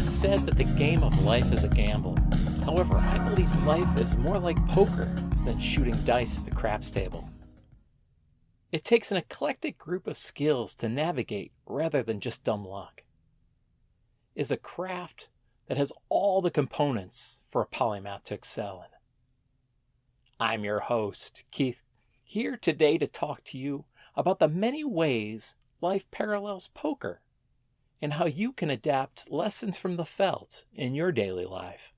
said that the game of life is a gamble. However, I believe life is more like poker than shooting dice at the craps table. It takes an eclectic group of skills to navigate rather than just dumb luck. It is a craft that has all the components for a polymath to excel in. I'm your host, Keith, here today to talk to you about the many ways life parallels poker and how you can adapt lessons from the felt in your daily life.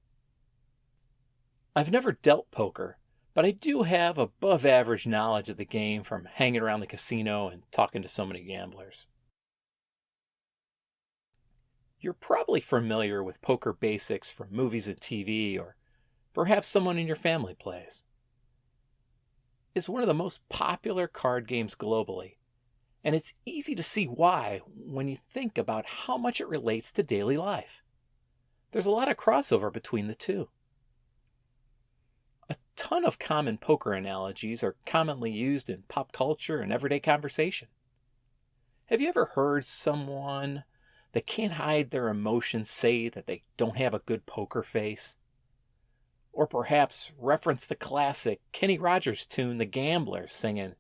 I've never dealt poker, but I do have above average knowledge of the game from hanging around the casino and talking to so many gamblers. You're probably familiar with poker basics from movies and TV, or perhaps someone in your family plays. It's one of the most popular card games globally, and it's easy to see why when you think about how much it relates to daily life. There's a lot of crossover between the two. A ton of common poker analogies are commonly used in pop culture and everyday conversation. Have you ever heard someone that can't hide their emotions say that they don't have a good poker face? Or perhaps reference the classic Kenny Rogers tune, The Gambler, singing,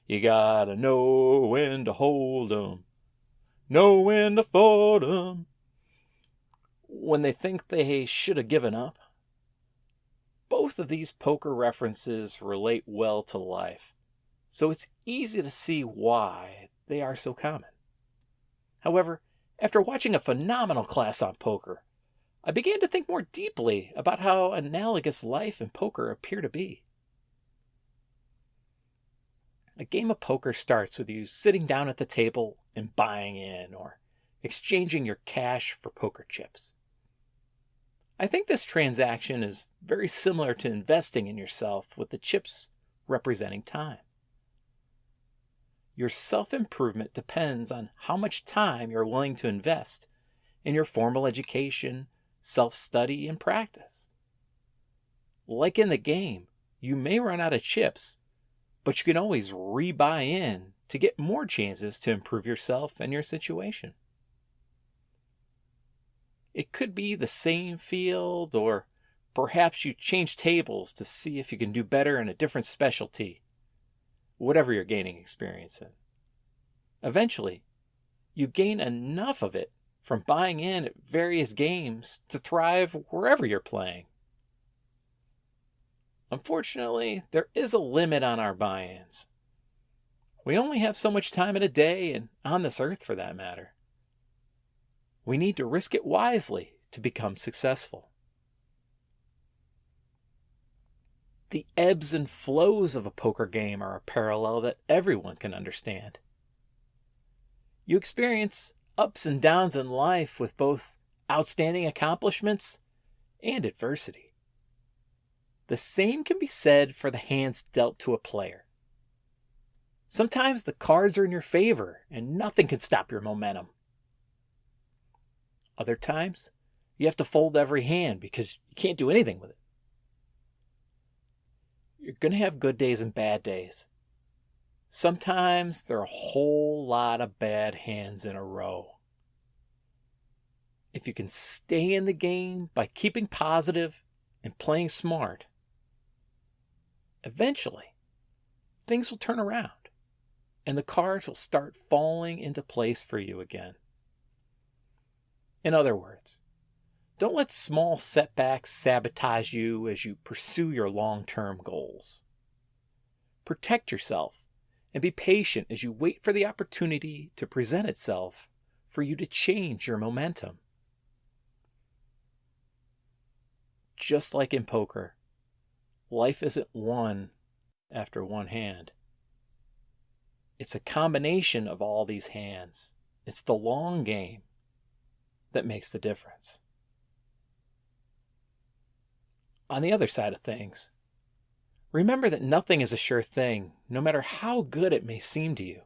"You gotta know when to hold 'em, know when to fold 'em," when they think they should have given up. Both of these poker references relate well to life, so it's easy to see why they are so common. However, after watching a phenomenal class on poker, I began to think more deeply about how analogous life and poker appear to be. A game of poker starts with you sitting down at the table and buying in, or exchanging your cash for poker chips. I think this transaction is very similar to investing in yourself, with the chips representing time. Your self-improvement depends on how much time you're willing to invest in your formal education, self-study, and practice. Like in the game, you may run out of chips, but you can always re-buy in to get more chances to improve yourself and your situation. It could be the same field, or perhaps you change tables to see if you can do better in a different specialty, whatever you're gaining experience in. Eventually, you gain enough of it from buying in at various games to thrive wherever you're playing. Unfortunately, there is a limit on our buy-ins. We only have so much time in a day, and on this earth for that matter. We need to risk it wisely to become successful. The ebbs and flows of a poker game are a parallel that everyone can understand. You experience ups and downs in life with both outstanding accomplishments and adversity. The same can be said for the hands dealt to a player. Sometimes the cards are in your favor and nothing can stop your momentum. Other times, you have to fold every hand because you can't do anything with it. You're going to have good days and bad days. Sometimes there are a whole lot of bad hands in a row. If you can stay in the game by keeping positive and playing smart, eventually things will turn around and the cards will start falling into place for you again. In other words, don't let small setbacks sabotage you as you pursue your long-term goals. Protect yourself and be patient as you wait for the opportunity to present itself for you to change your momentum. Just like in poker, life isn't won after one hand. It's a combination of all these hands. It's the long game that makes the difference. On the other side of things, remember that nothing is a sure thing, no matter how good it may seem to you.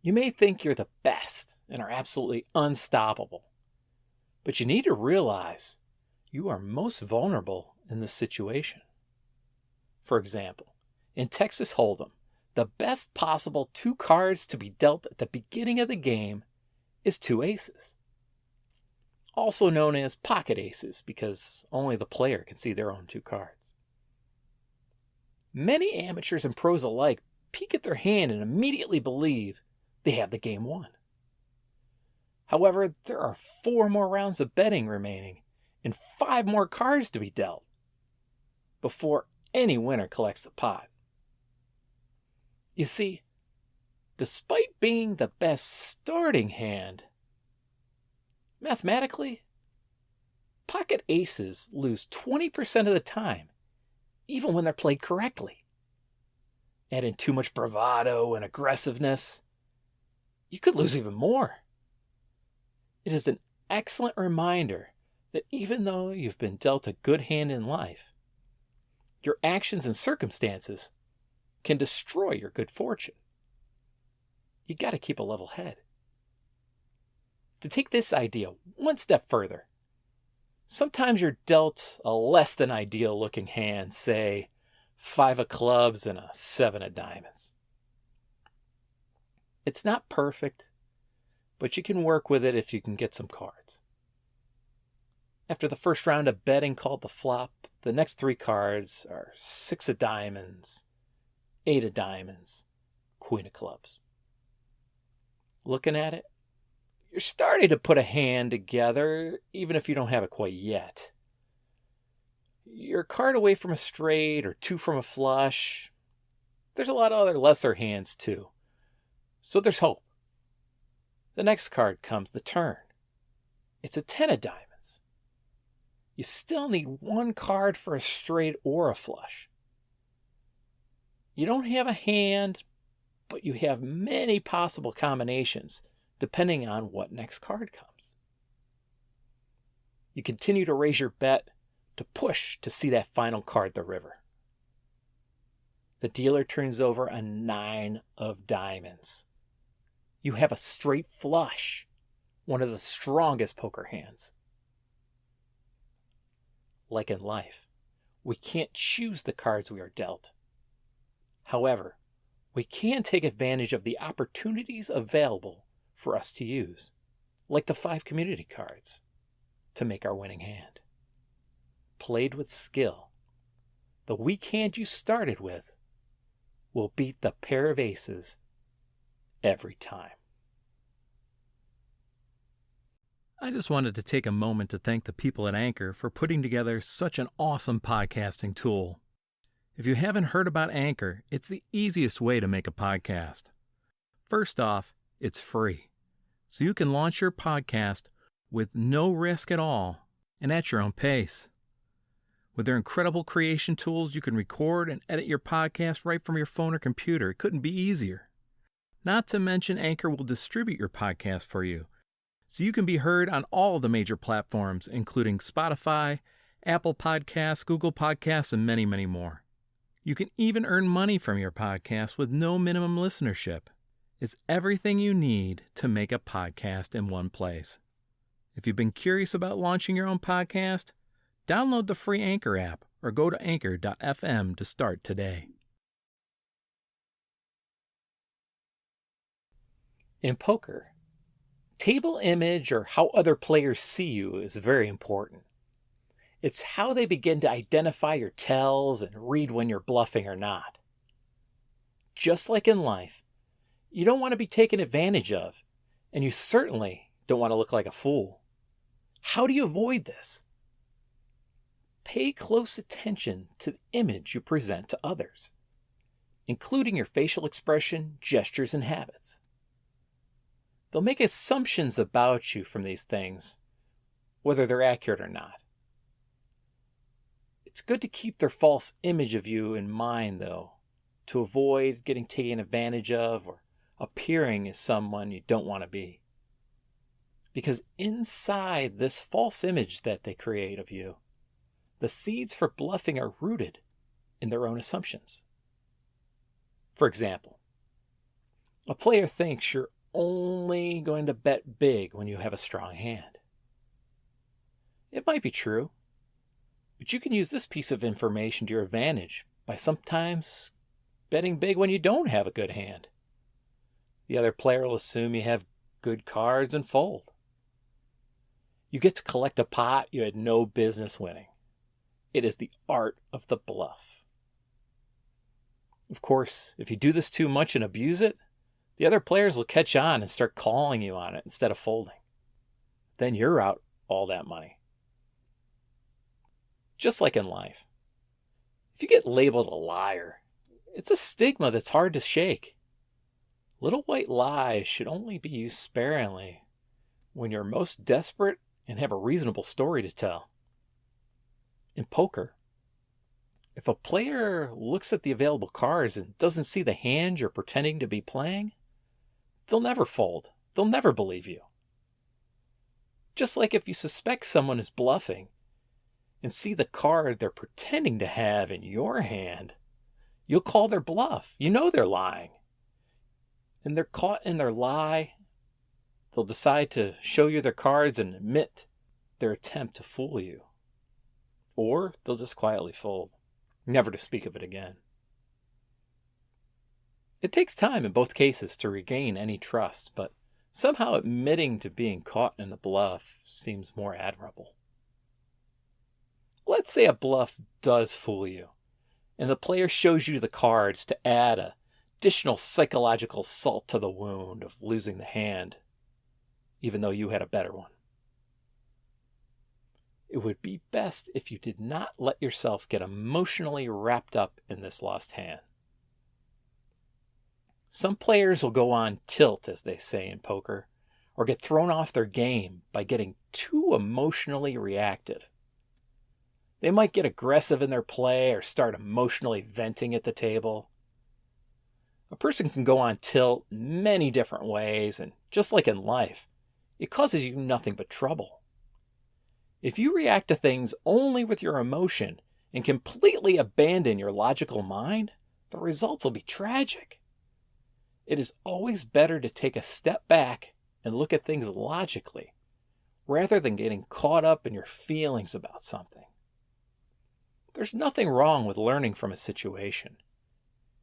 You may think you're the best and are absolutely unstoppable, but you need to realize you are most vulnerable in this situation. For example, in Texas Hold'em, the best possible two cards to be dealt at the beginning of the game is two aces. also known as pocket aces because only the player can see their own 2 cards. Many amateurs and pros alike peek at their hand and immediately believe they have the game won. However, there are 4 more rounds of betting remaining and 5 more cards to be dealt before any winner collects the pot. You see, despite being the best starting hand, mathematically, pocket aces lose 20% of the time, even when they're played correctly. Add in too much bravado and aggressiveness, you could lose even more. It is an excellent reminder that even though you've been dealt a good hand in life, your actions and circumstances can destroy your good fortune. You got to keep a level head. To take this idea one step further, sometimes you're dealt a less than ideal looking hand, say 5 of clubs and a 7 of diamonds. It's not perfect, but you can work with it if you can get some cards. After the first round of betting called the flop, the next 3 cards are 6 of diamonds, 8 of diamonds, Queen of clubs. Looking at it, you're starting to put a hand together, even if you don't have it quite yet. You're a card away from a straight or 2 from a flush. There's a lot of other lesser hands too, so there's hope. The next card comes the turn. It's a 10 of diamonds. You still need 1 card for a straight or a flush. You don't have a hand, but you have many possible combinations depending on what next card comes. You continue to raise your bet to push to see that final card, the river. The dealer turns over a 9 of diamonds. You have a straight flush, one of the strongest poker hands. Like in life, we can't choose the cards we are dealt. However, we can take advantage of the opportunities available for us to use, like the 5 community cards, to make our winning hand. Played with skill, the weak hand you started with will beat the pair of aces every time. I just wanted to take a moment to thank the people at Anchor for putting together such an awesome podcasting tool. If you haven't heard about Anchor, it's the easiest way to make a podcast. First off, it's free, so you can launch your podcast with no risk at all and at your own pace. With their incredible creation tools, you can record and edit your podcast right from your phone or computer. It couldn't be easier. Not to mention, Anchor will distribute your podcast for you, so you can be heard on all of the major platforms, including Spotify, Apple Podcasts, Google Podcasts, and many, many more. You can even earn money from your podcast with no minimum listenership. It's everything you need to make a podcast in one place. If you've been curious about launching your own podcast, download the free Anchor app or go to anchor.fm to start today. In poker, table image, or how other players see you, is very important. It's how they begin to identify your tells and read when you're bluffing or not. Just like in life, you don't want to be taken advantage of, and you certainly don't want to look like a fool. How do you avoid this? Pay close attention to the image you present to others, including your facial expression, gestures, and habits. They'll make assumptions about you from these things, whether they're accurate or not. It's good to keep their false image of you in mind, though, to avoid getting taken advantage of or appearing as someone you don't want to be. Because inside this false image that they create of you, the seeds for bluffing are rooted in their own assumptions. For example, a player thinks you're only going to bet big when you have a strong hand. It might be true, but you can use this piece of information to your advantage by sometimes betting big when you don't have a good hand. The other player will assume you have good cards and fold. You get to collect a pot you had no business winning. It is the art of the bluff. Of course, if you do this too much and abuse it, the other players will catch on and start calling you on it instead of folding. Then you're out all that money. Just like in life, if you get labeled a liar, it's a stigma that's hard to shake. Little white lies should only be used sparingly when you're most desperate and have a reasonable story to tell. In poker, if a player looks at the available cards and doesn't see the hand you're pretending to be playing, they'll never fold. They'll never believe you. Just like if you suspect someone is bluffing and see the card they're pretending to have in your hand, you'll call their bluff. You know they're lying. And they're caught in their lie. They'll decide to show you their cards and admit their attempt to fool you. Or they'll just quietly fold, never to speak of it again. It takes time in both cases to regain any trust, but somehow admitting to being caught in the bluff seems more admirable. Let's say a bluff does fool you, and the player shows you the cards to add additional psychological salt to the wound of losing the hand, even though you had a better one. It would be best if you did not let yourself get emotionally wrapped up in this lost hand. Some players will go on tilt, as they say in poker, or get thrown off their game by getting too emotionally reactive. They might get aggressive in their play or start emotionally venting at the table. A person can go on tilt many different ways, and just like in life, it causes you nothing but trouble. If you react to things only with your emotion and completely abandon your logical mind, the results will be tragic. It is always better to take a step back and look at things logically, rather than getting caught up in your feelings about something. There's nothing wrong with learning from a situation,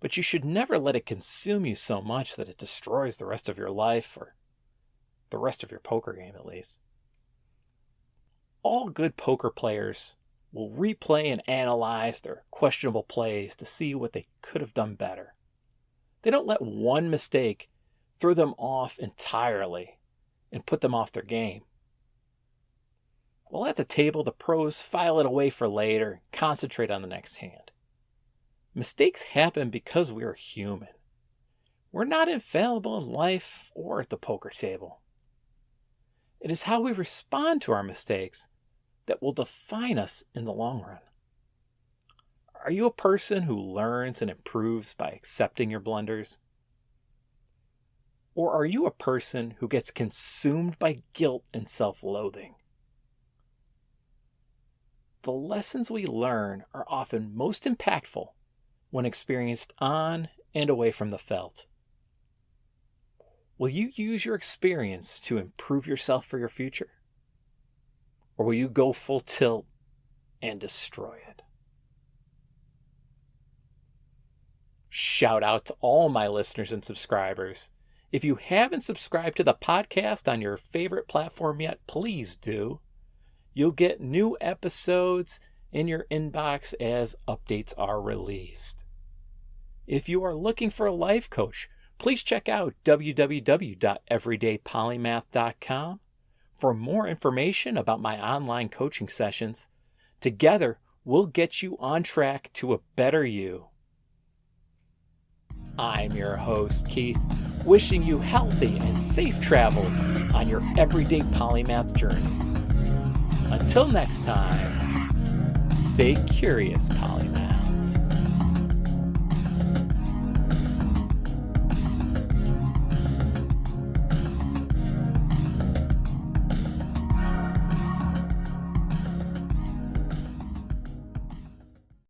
but you should never let it consume you so much that it destroys the rest of your life, or the rest of your poker game at least. All good poker players will replay and analyze their questionable plays to see what they could have done better. They don't let one mistake throw them off entirely and put them off their game. While at the table, the pros file it away for later and concentrate on the next hand. Mistakes happen because we are human. We're not infallible in life or at the poker table. It is how we respond to our mistakes that will define us in the long run. Are you a person who learns and improves by accepting your blunders? Or are you a person who gets consumed by guilt and self-loathing? The lessons we learn are often most impactful when experienced on and away from the felt. Will you use your experience to improve yourself for your future? Or will you go full tilt and destroy it? Shout out to all my listeners and subscribers. If you haven't subscribed to the podcast on your favorite platform yet, please do. You'll get new episodes in your inbox as updates are released. If you are looking for a life coach, please check out www.everydaypolymath.com for more information about my online coaching sessions. Together, we'll get you on track to a better you. I'm your host, Keith, wishing you healthy and safe travels on your everyday polymath journey. Until next time, stay curious, Polymath.